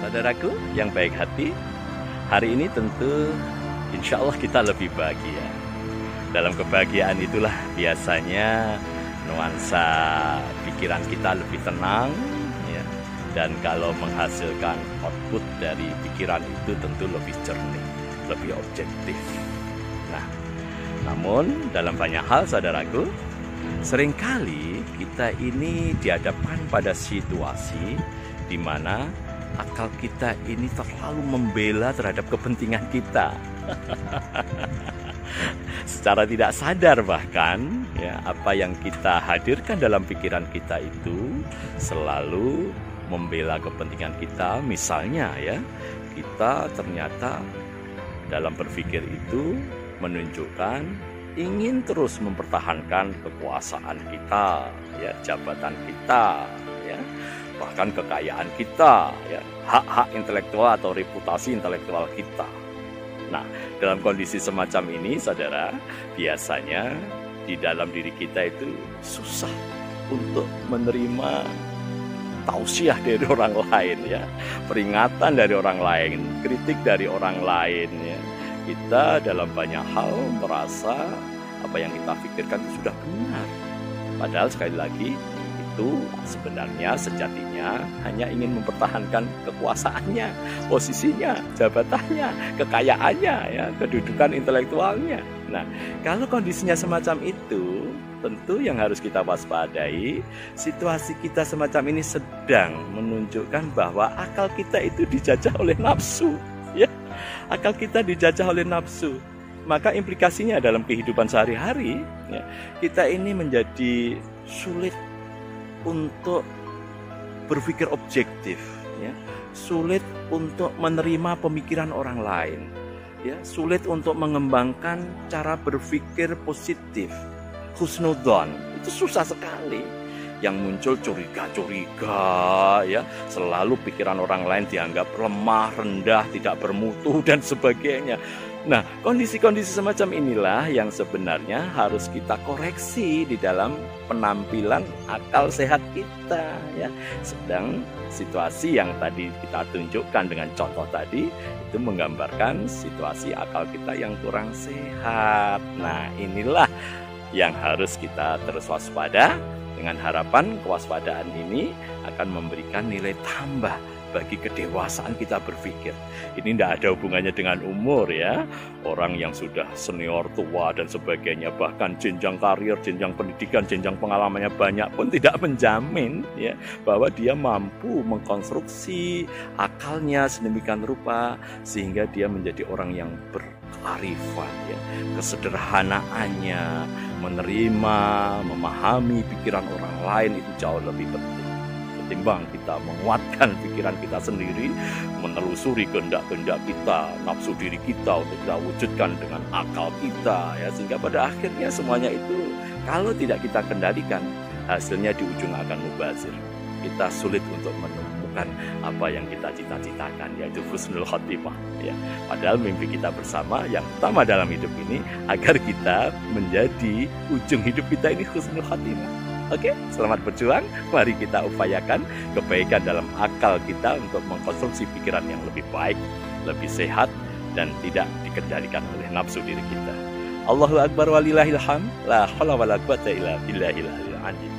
Saudaraku yang baik hati, hari ini tentu insya Allah kita lebih bahagia. Dalam kebahagiaan itulah biasanya nuansa pikiran kita lebih tenang, ya. Dan kalau menghasilkan output dari pikiran itu tentu lebih jernih, lebih objektif. Nah, namun dalam banyak hal saudaraku, seringkali kita ini dihadapkan pada situasi di mana akal kita ini terlalu membela terhadap kepentingan kita. Secara tidak sadar bahkan ya, apa yang kita hadirkan dalam pikiran kita itu selalu membela kepentingan kita. Misalnya ya, kita ternyata dalam berpikir itu menunjukkan ingin terus mempertahankan kekuasaan kita, ya, jabatan kita, ya, bahkan kekayaan kita, ya, hak-hak intelektual atau reputasi intelektual kita. Nah, dalam kondisi semacam ini, saudara, biasanya di dalam diri kita itu susah untuk menerima tausiah dari orang lain, ya, peringatan dari orang lain, kritik dari orang lain, ya. Kita dalam banyak hal merasa apa yang kita pikirkan itu sudah benar. Padahal sekali lagi itu sebenarnya sejatinya hanya ingin mempertahankan kekuasaannya, posisinya, jabatannya, kekayaannya, ya, kedudukan intelektualnya. Nah, kalau kondisinya semacam itu, tentu yang harus kita waspadai, situasi kita semacam ini sedang menunjukkan bahwa akal kita itu dijajah oleh nafsu, ya. Akal kita dijajah oleh nafsu. Maka implikasinya dalam kehidupan sehari-hari, ya, kita ini menjadi sulit untuk berpikir objektif, ya, sulit untuk menerima pemikiran orang lain, ya, sulit untuk mengembangkan cara berpikir positif, husnudzon. Itu susah sekali. Yang muncul curiga-curiga, ya, selalu pikiran orang lain dianggap lemah, rendah, tidak bermutu dan sebagainya. Nah, kondisi-kondisi semacam inilah yang sebenarnya harus kita koreksi di dalam penampilan akal sehat kita, ya. Sedang situasi yang tadi kita tunjukkan dengan contoh tadi itu menggambarkan situasi akal kita yang kurang sehat. Nah, inilah yang harus kita terus waspada. Dengan harapan kewaspadaan ini akan memberikan nilai tambah bagi kedewasaan kita berpikir. Ini tidak ada hubungannya dengan umur, ya. Orang yang sudah senior, tua dan sebagainya, bahkan jenjang karir, jenjang pendidikan, jenjang pengalamannya banyak pun tidak menjamin, ya, bahwa dia mampu mengkonstruksi akalnya sedemikian rupa sehingga dia menjadi orang yang berkearifan, ya. Kesederhanaannya, menerima, memahami pikiran orang lain itu jauh lebih penting ketimbang kita menguatkan pikiran kita sendiri, menelusuri kehendak-kehendak kita, nafsu diri kita untuk kita wujudkan dengan akal kita, ya, sehingga pada akhirnya semuanya itu kalau tidak kita kendalikan, hasilnya di ujung akan mubazir. Kita sulit untuk menemukan apa yang kita cita-citakan, yaitu husnul khotimah, ya. Padahal mimpi kita bersama yang utama dalam hidup ini agar kita menjadi ujung hidup kita ini husnul khotimah. Oke, selamat berjuang. Mari kita upayakan kebaikan dalam akal kita untuk mengkonstruksi pikiran yang lebih baik, lebih sehat, dan tidak dikendalikan oleh nafsu diri kita. Allahu Akbar walillahil hamd, la haula wala quwata illa billahil aliyyil azim.